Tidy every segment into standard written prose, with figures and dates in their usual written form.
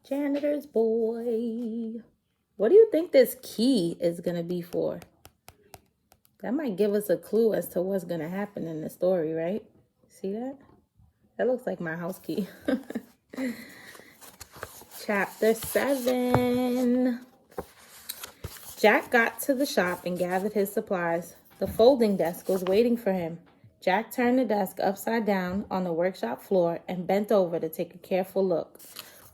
Janitor's boy. What do you think this key is going to be for? That might give us a clue as to what's going to happen in the story, right? See that? That looks like my house key. Chapter 7. Jack got to the shop and gathered his supplies. The folding desk was waiting for him. Jack turned the desk upside down on the workshop floor and bent over to take a careful look,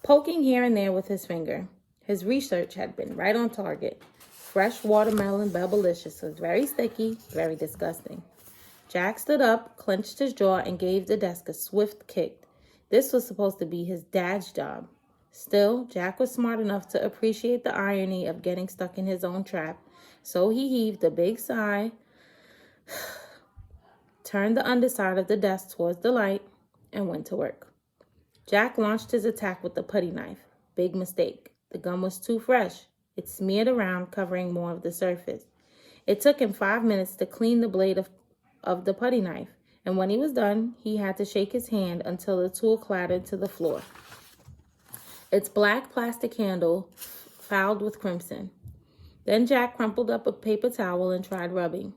poking here and there with his finger. His research had been right on target. Fresh watermelon Bubblicious was very sticky, very disgusting. Jack stood up, clenched his jaw, and gave the desk a swift kick. This was supposed to be his dad's job. Still, Jack was smart enough to appreciate the irony of getting stuck in his own trap, so he heaved a big sigh, turned the underside of the desk towards the light, and went to work. Jack launched his attack with the putty knife. Big mistake. The gum was too fresh. It smeared around, covering more of the surface. It took him 5 minutes to clean the blade of the putty knife, and when he was done, he had to shake his hand until the tool clattered to the floor. Its black plastic handle fouled with crimson. Then Jack crumpled up a paper towel and tried rubbing.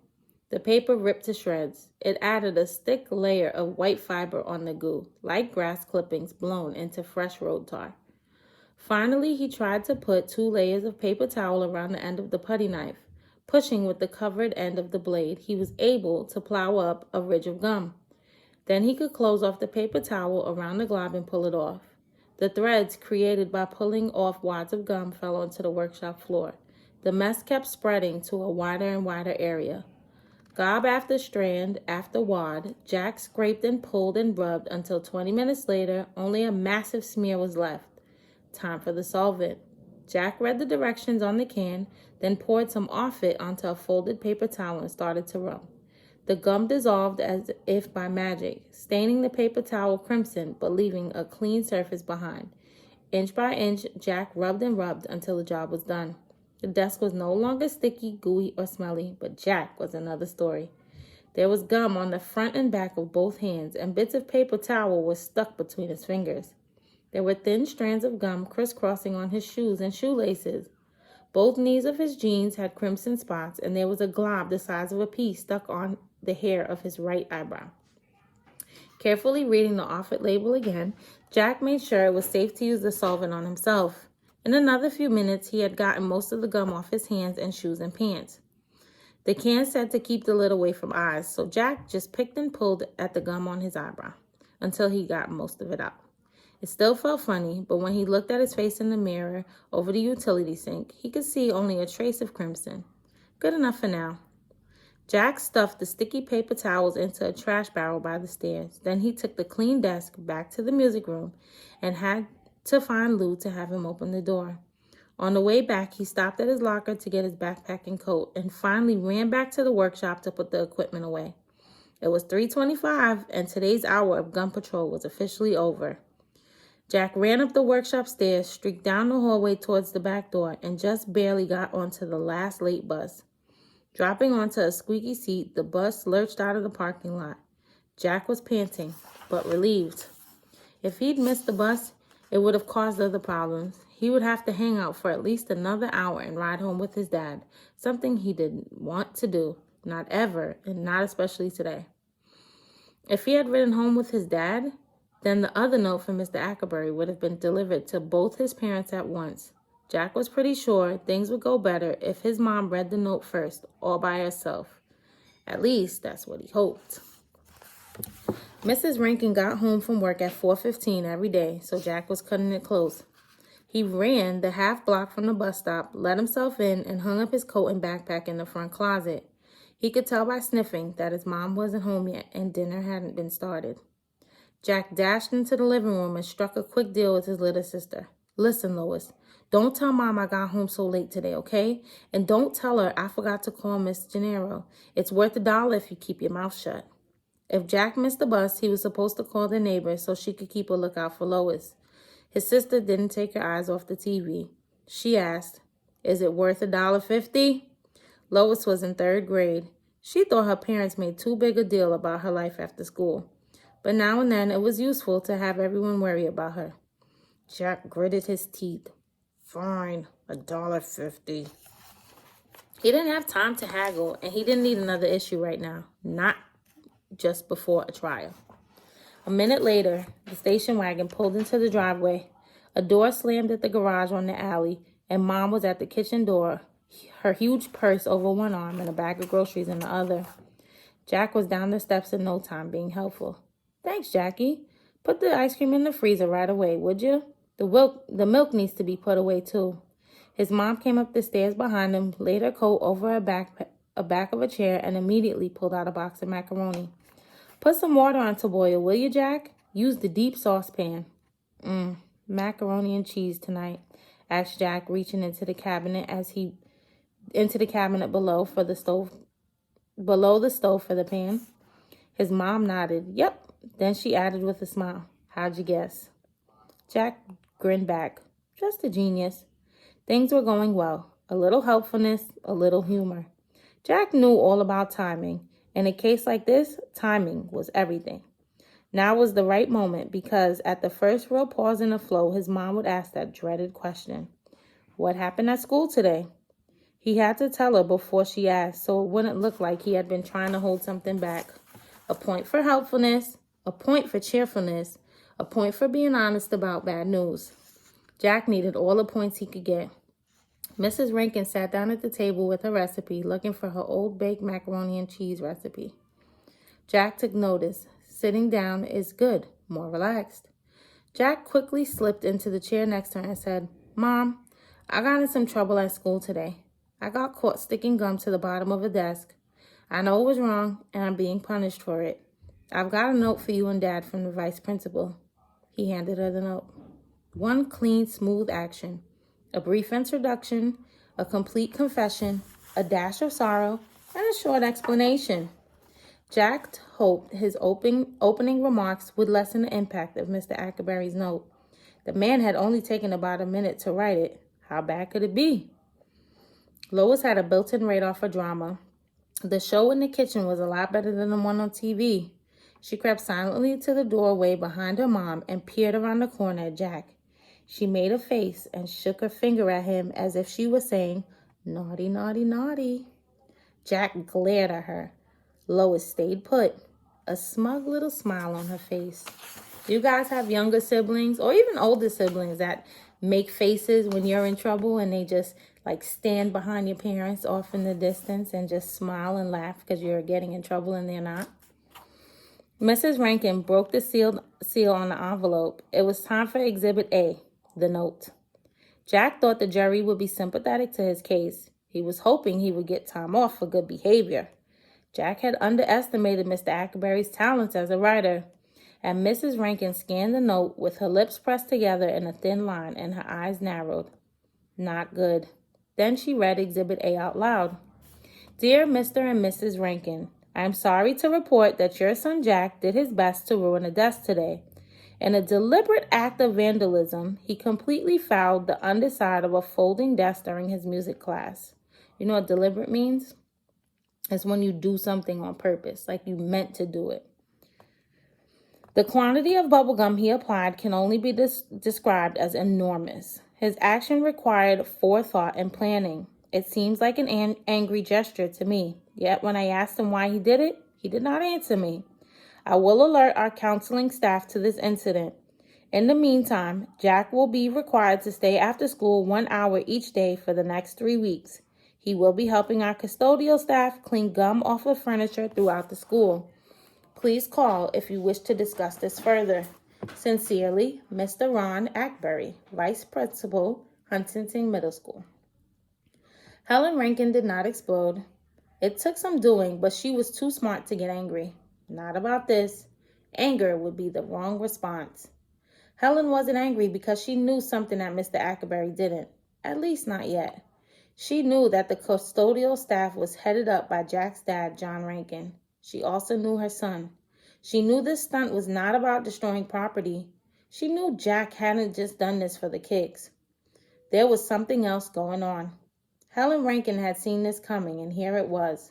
The paper ripped to shreds. It added a thick layer of white fiber on the goo, like grass clippings blown into fresh road tar. Finally, he tried to put 2 layers of paper towel around the end of the putty knife. Pushing with the covered end of the blade, he was able to plow up a ridge of gum. Then he could close off the paper towel around the glob and pull it off. The threads created by pulling off wads of gum fell onto the workshop floor. The mess kept spreading to a wider and wider area. Gob after strand after wad, Jack scraped and pulled and rubbed until 20 minutes later, only a massive smear was left. Time for the solvent. Jack read the directions on the can, then poured some off it onto a folded paper towel and started to rub. The gum dissolved as if by magic, staining the paper towel crimson but leaving a clean surface behind. Inch by inch, Jack rubbed and rubbed until the job was done. The desk was no longer sticky, gooey, or smelly, but Jack was another story. There was gum on the front and back of both hands, and bits of paper towel were stuck between his fingers. There were thin strands of gum crisscrossing on his shoes and shoelaces. Both knees of his jeans had crimson spots, and there was a glob the size of a pea stuck on the hair of his right eyebrow. Carefully reading the off-it label again, Jack made sure it was safe to use the solvent on himself. In another few minutes, he had gotten most of the gum off his hands and shoes and pants. The can said to keep the lid away from eyes, so Jack just picked and pulled at the gum on his eyebrow until he got most of it out. It still felt funny, but when he looked at his face in the mirror over the utility sink, he could see only a trace of crimson. Good enough for now. Jack stuffed the sticky paper towels into a trash barrel by the stairs. Then he took the clean desk back to the music room and had to find Lou to have him open the door. On the way back, he stopped at his locker to get his backpack and coat and finally ran back to the workshop to put the equipment away. It was 3:25 and today's hour of gun patrol was officially over. Jack ran up the workshop stairs, streaked down the hallway towards the back door, and just barely got onto the last late bus. Dropping onto a squeaky seat, the bus lurched out of the parking lot. Jack was panting, but relieved. If he'd missed the bus, it would have caused other problems. He would have to hang out for at least another hour and ride home with his dad, something he didn't want to do, not ever, and not especially today. If he had ridden home with his dad, then the other note from Mr. Ackerbury would have been delivered to both his parents at once. Jack was pretty sure things would go better if his mom read the note first, all by herself. At least, that's what he hoped. Mrs. Rankin got home from work at 4:15 every day, so Jack was cutting it close. He ran the half block from the bus stop, let himself in, and hung up his coat and backpack in the front closet. He could tell by sniffing that his mom wasn't home yet and dinner hadn't been started. Jack dashed into the living room and struck a quick deal with his little sister. Listen, Lois, don't tell Mom I got home so late today, okay? And don't tell her I forgot to call Miss Gennaro. It's worth $1 if you keep your mouth shut. If Jack missed the bus, he was supposed to call the neighbor so she could keep a lookout for Lois. His sister didn't take her eyes off the TV. She asked, "Is it worth $1.50?" Lois was in 3rd grade. She thought her parents made too big a deal about her life after school. But now and then it was useful to have everyone worry about her. Jack gritted his teeth. Fine, $1.50. He didn't have time to haggle, and he didn't need another issue right now. Not just before a trial. A minute later, the station wagon pulled into the driveway. A door slammed at the garage on the alley, and Mom was at the kitchen door, her huge purse over one arm and a bag of groceries in the other. Jack was down the steps in no time, being helpful. Thanks, Jackie. Put the ice cream in the freezer right away, would you? The milk needs to be put away, too. His mom came up the stairs behind him, laid her coat over a back of a chair, and immediately pulled out a box of macaroni. Put some water on to boil, will you, Jack? Use the deep saucepan. Macaroni and cheese tonight, asked Jack, reaching into the cabinet below the stove for the pan. His mom nodded. Yep. Then she added with a smile. How'd you guess? Jack grinned back. Just a genius. Things were going well. A little helpfulness, a little humor. Jack knew all about timing. In a case like this, timing was everything. Now was the right moment because at the first real pause in the flow, his mom would ask that dreaded question. What happened at school today? He had to tell her before she asked, so it wouldn't look like he had been trying to hold something back. A point for helpfulness, a point for cheerfulness, a point for being honest about bad news. Jack needed all the points he could get. Mrs. Rankin sat down at the table with her recipe, looking for her old baked macaroni and cheese recipe. Jack took notice. Sitting down is good, more relaxed. Jack quickly slipped into the chair next to her and said, Mom, I got in some trouble at school today. I got caught sticking gum to the bottom of a desk. I know it was wrong, and I'm being punished for it. I've got a note for you and Dad from the vice principal. He handed her the note. One clean, smooth action. A brief introduction, a complete confession, a dash of sorrow, and a short explanation. Jack hoped his opening remarks would lessen the impact of Mr. Ackerberry's note. The man had only taken about a minute to write it. How bad could it be? Lois had a built-in radar for drama. The show in the kitchen was a lot better than the one on TV. She crept silently to the doorway behind her mom and peered around the corner at Jack. She made a face and shook her finger at him as if she was saying, naughty, naughty, naughty. Jack glared at her. Lois stayed put, a smug little smile on her face. Do you guys have younger siblings or even older siblings that make faces when you're in trouble and they just stand behind your parents off in the distance and just smile and laugh because you're getting in trouble and they're not? Mrs. Rankin broke the seal on the envelope. It was time for Exhibit A, the note. Jack thought the jury would be sympathetic to his case. He was hoping he would get time off for good behavior. Jack had underestimated Mr. Ackerberry's talents as a writer, and Mrs. Rankin scanned the note with her lips pressed together in a thin line and her eyes narrowed. Not good. Then she read Exhibit A out loud. Dear Mr. and Mrs. Rankin, I am sorry to report that your son Jack did his best to ruin a desk today. In a deliberate act of vandalism, he completely fouled the underside of a folding desk during his music class. You know what deliberate means? It's when you do something on purpose, like you meant to do it. The quantity of bubblegum he applied can only be described as enormous. His action required forethought and planning. It seems like an angry gesture to me. Yet when I asked him why he did it, he did not answer me. I will alert our counseling staff to this incident. In the meantime, Jack will be required to stay after school 1 hour each day for the next 3 weeks. He will be helping our custodial staff clean gum off of furniture throughout the school. Please call if you wish to discuss this further. Sincerely, Mr. Ron Ackberry, Vice Principal, Huntington Middle School. Helen Rankin did not explode. It took some doing, but she was too smart to get angry. Not about this. Anger would be the wrong response. Helen wasn't angry because she knew something that Mr. Ackerberry didn't. At least not yet. She knew that the custodial staff was headed up by Jack's dad, John Rankin. She also knew her son. She knew this stunt was not about destroying property. She knew Jack hadn't just done this for the kicks. There was something else going on. Helen Rankin had seen this coming, and here it was.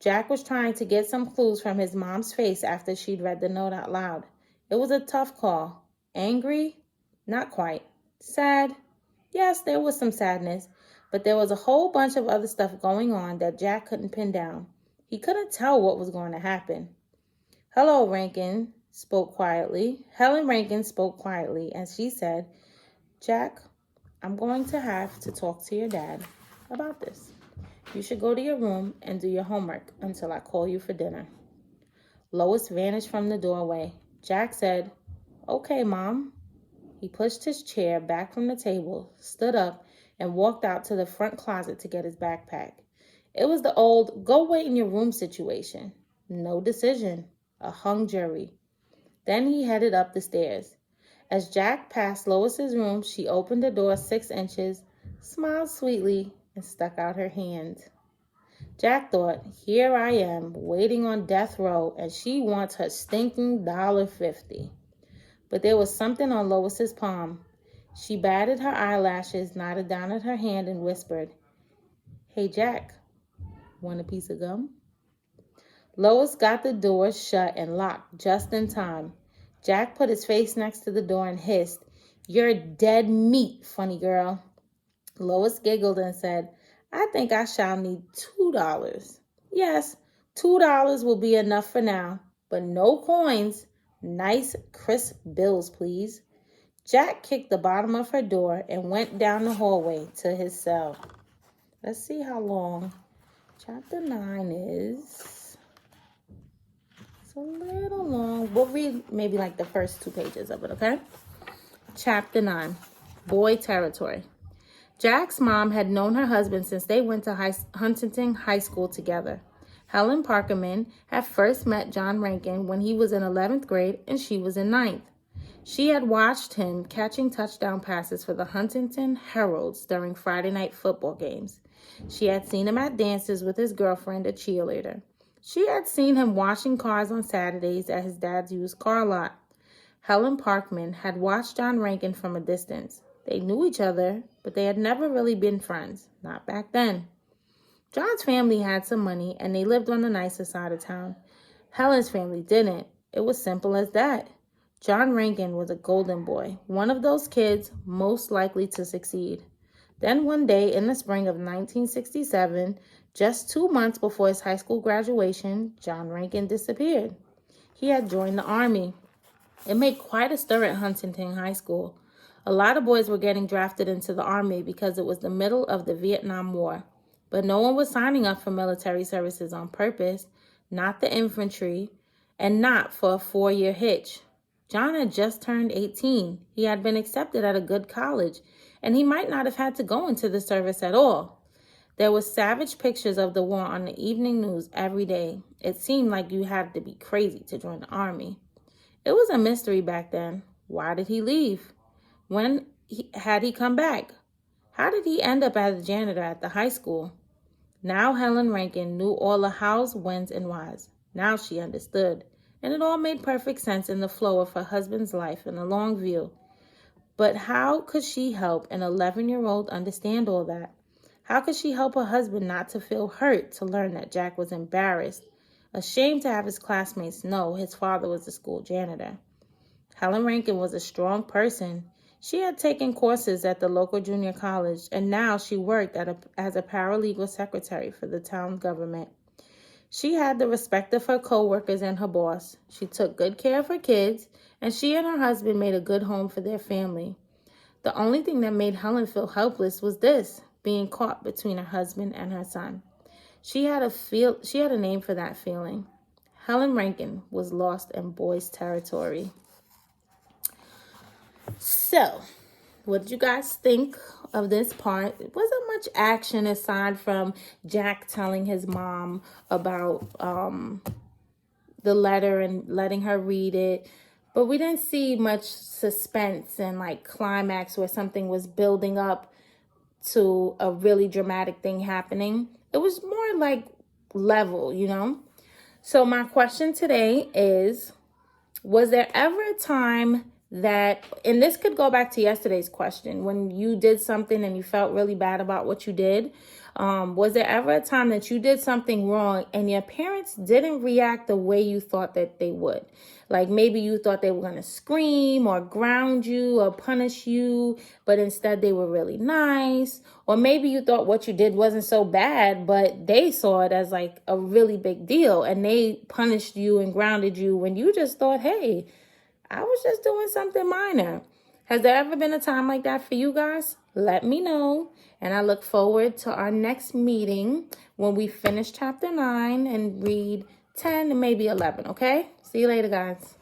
Jack was trying to get some clues from his mom's face after she'd read the note out loud. It was a tough call. Angry? Not quite. Sad? Yes, there was some sadness, but there was a whole bunch of other stuff going on that Jack couldn't pin down. He couldn't tell what was going to happen. Hello, Rankin spoke quietly. Helen Rankin spoke quietly, and she said, Jack, I'm going to have to talk to your dad about this. You should go to your room and do your homework until I call you for dinner. Lois vanished from the doorway. Jack said, Okay, Mom. He pushed his chair back from the table, stood up, and walked out to the front closet to get his backpack. It was the old go wait in your room situation. No decision. A hung jury. Then he headed up the stairs. As Jack passed Lois's room, she opened the door 6 inches, smiled sweetly, and stuck out her hand. Jack thought, here I am, waiting on death row, and she wants her stinking $1.50. But there was something on Lois's palm. She batted her eyelashes, nodded down at her hand, and whispered, Hey, Jack, want a piece of gum? Lois got the door shut and locked just in time. Jack put his face next to the door and hissed, You're dead meat, funny girl. Lois giggled and said, I think I shall need $2. Yes, $2 will be enough for now, but no coins. Nice, crisp bills, please. Jack kicked the bottom of her door and went down the hallway to his cell. Let's see how long chapter 9 is. It's a little long. We'll read maybe like the first 2 pages of it, okay? Chapter 9, Boy Territory. Jack's mom had known her husband since they went to Huntington High School together. Helen Parkerman had first met John Rankin when he was in 11th grade and she was in 9th. She had watched him catching touchdown passes for the Huntington Heralds during Friday night football games. She had seen him at dances with his girlfriend, a cheerleader. She had seen him washing cars on Saturdays at his dad's used car lot. Helen Parkman had watched John Rankin from a distance. They knew each other, but they had never really been friends, not back then. John's family had some money, and they lived on the nicer side of town. Helen's family didn't. It was simple as that. John Rankin was a golden boy, one of those kids most likely to succeed. Then one day in the spring of 1967, just 2 months before his high school graduation, John Rankin disappeared. He had joined the Army. It made quite a stir at Huntington High School. A lot of boys were getting drafted into the Army because it was the middle of the Vietnam War. But no one was signing up for military services on purpose, not the infantry, and not for a 4-year hitch. John had just turned 18. He had been accepted at a good college, and he might not have had to go into the service at all. There were savage pictures of the war on the evening news every day. It seemed like you had to be crazy to join the Army. It was a mystery back then. Why did he leave? When had he come back? How did he end up as a janitor at the high school? Now Helen Rankin knew all the hows, whens, and whys. Now she understood, and it all made perfect sense in the flow of her husband's life in the long view. But how could she help an 11-year-old understand all that? How could she help her husband not to feel hurt to learn that Jack was embarrassed, ashamed to have his classmates know his father was the school janitor? Helen Rankin was a strong person. She had taken courses at the local junior college, and now she worked as a paralegal secretary for the town government. She had the respect of her co-workers and her boss. She took good care of her kids, and she and her husband made a good home for their family. The only thing that made Helen feel helpless was this, being caught between her husband and her son. She had a name for that feeling. Helen Rankin was lost in boys' territory. So, what did you guys think of this part? It wasn't much action aside from Jack telling his mom about the letter and letting her read it. But we didn't see much suspense and like climax where something was building up to a really dramatic thing happening. It was more like level, you know? So my question today is, was there ever a time that, and this could go back to yesterday's question, when you did something and you felt really bad about what you did. Was there ever a time that you did something wrong and your parents didn't react the way you thought that they would? Like maybe you thought they were going to scream or ground you or punish you, but instead they were really nice. Or maybe you thought what you did wasn't so bad, but they saw it as like a really big deal and they punished you and grounded you when you just thought, hey, I was just doing something minor. Has there ever been a time like that for you guys? Let me know. And I look forward to our next meeting when we finish chapter 9 and read 10 and maybe 11, okay? See you later, guys.